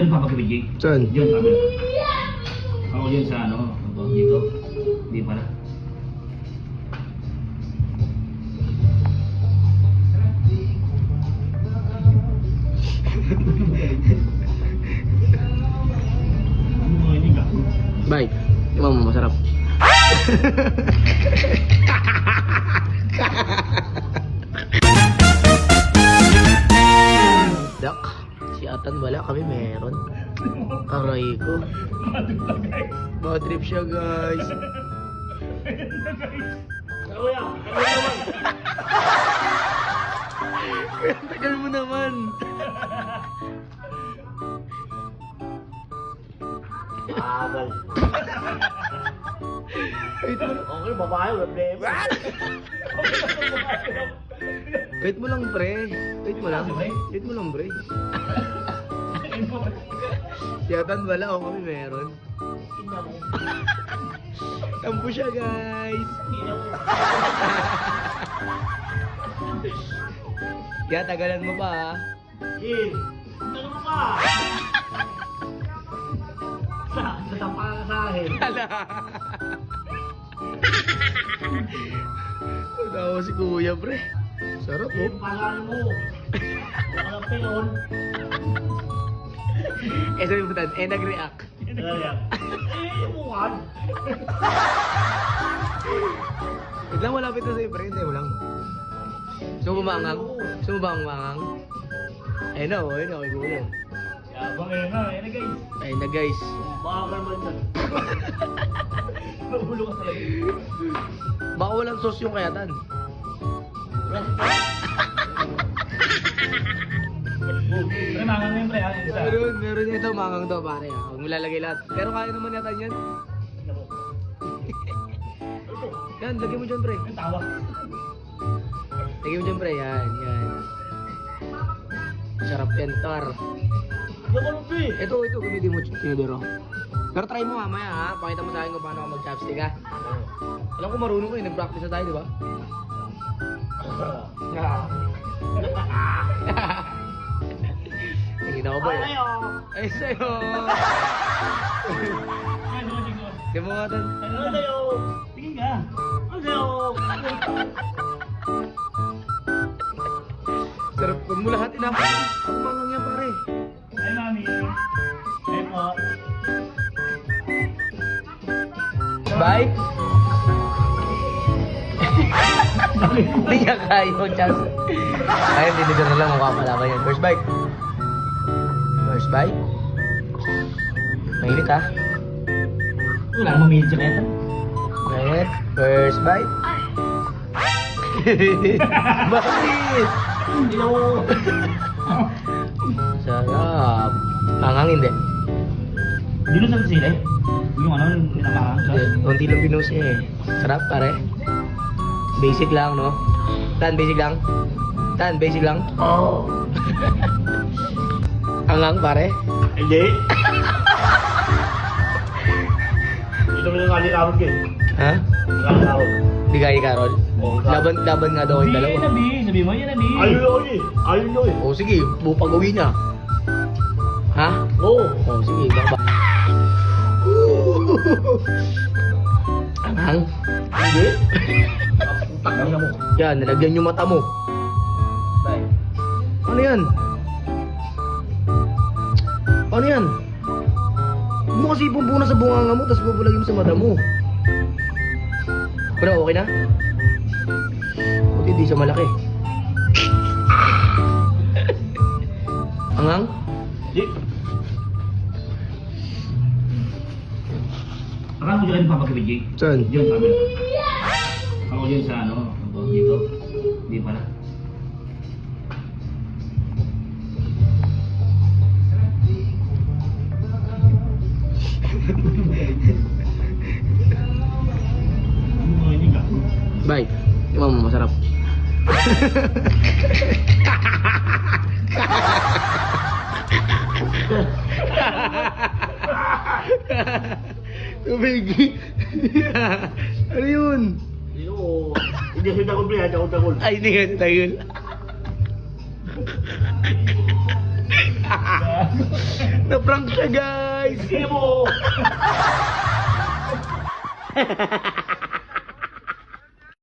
dyan papagabigay. Saan? Diyan kami. Ako dyan sa ano, dito. Hindi pala. Bye. Yung mo masarap. Dak, si Atan wala, kami meron. Aray ko. Bad trip siya, guys. Tagal mo naman. Agal. Wait mo, Okay, babae, problema. wait mo lang, pre. Wait mo lang. Wait mo lang, pre. Si Atan wala, o kami meron. Tampo siya, guys. Kaya tagalan mo pa, ha? Gil, ano mo ka? Natapa ka sa akin. Hala. Tawa si Kuya, pre. Sarap, oh. Yung pangalan mo. Alam pa yun. Sabi mo tan, nag-react. Yung mukhan. Wait lang, malapit na sa'yo, pre. Hindi mo lang. Gusto mo maangang? Gusto mo ba ang maangang? Ayun na, oh. Ayun na, kay Kuya. Yabang yun na, guys. Ayun na, guys. Baka ka naman yan. Nahulo ka talaga. Baka walang sauce yung kayatan. Pre, mangang yun, pre. Meron ito, maangang to, pare. Huwag mo lalagay lahat. Pero kaya naman yata yan. Yan, lagay mo dyan, pre. Yung tawa. Lagay mo dyan, pre. Yan, yan. Sarap yan, tar. Yung ano, pre? Ito, gamitin mo, Tinidoro. Pero try mo mamaya, ha? Pakita mo sa akin kung paano ka mag-chopstick, ha? Alam ko marunong ko, eh. Nag-practice na tayo, di ba? Tingin ako ba, eh? Ay, sa'yo! Di mo nga tan. Ano sa'yo? Tingin ka. Ano sa'yo? Sarap, huwag mo lahat inapos. Ang mangang yan, pare. Ay, mami. Ay po. Bye! Hindi niya kaya yung chance. Ayun, dinigar na lang mukha pala ba yan. First bite. First bite. Mainit, ha? Wala namang minit siya kaya. Mainit. First bite. Bakit? Hindi na mo. Sarap. Mangang hindi. Dino sa sila eh. Yung ano, ninamangang siya. Kunti lang pinusa eh. Sarap, pare. Basic lang, no? Tan, basic lang. Tan, basic lang. Oo. Angang, pare. Hindi. Ito mo yung kalikawag eh. Ha? Kalikawag. Hindi kaya Carol. Laban nga daw yung dalawa. Sabi mo yan, Nabi. Ayun eh. Ayun eh. O sige, bupag-uwi niya. Ha? Oo. O sige, baka. Angang? Hindi. Putang na mo. Yan, nalagyan yung mata mo. Bye. Ano yan? Ano yan? Huwag mo kasi ipumpunan sa bunganga mo, tapos bubulagin mo sa mata mo. Pero okay na? Buti di siya malaki. Angang? Di. Akala mo dyan papagabigay. Saan? Diyan kami. Ako dyan sa ano, dito. Hindi pala. Bye. Yung mo masarap. Tubig. Ano yun? Hindi siya takol, pre. Takol. Ay, hindi ka tagol. Na-prank siya, guys! Sige mo!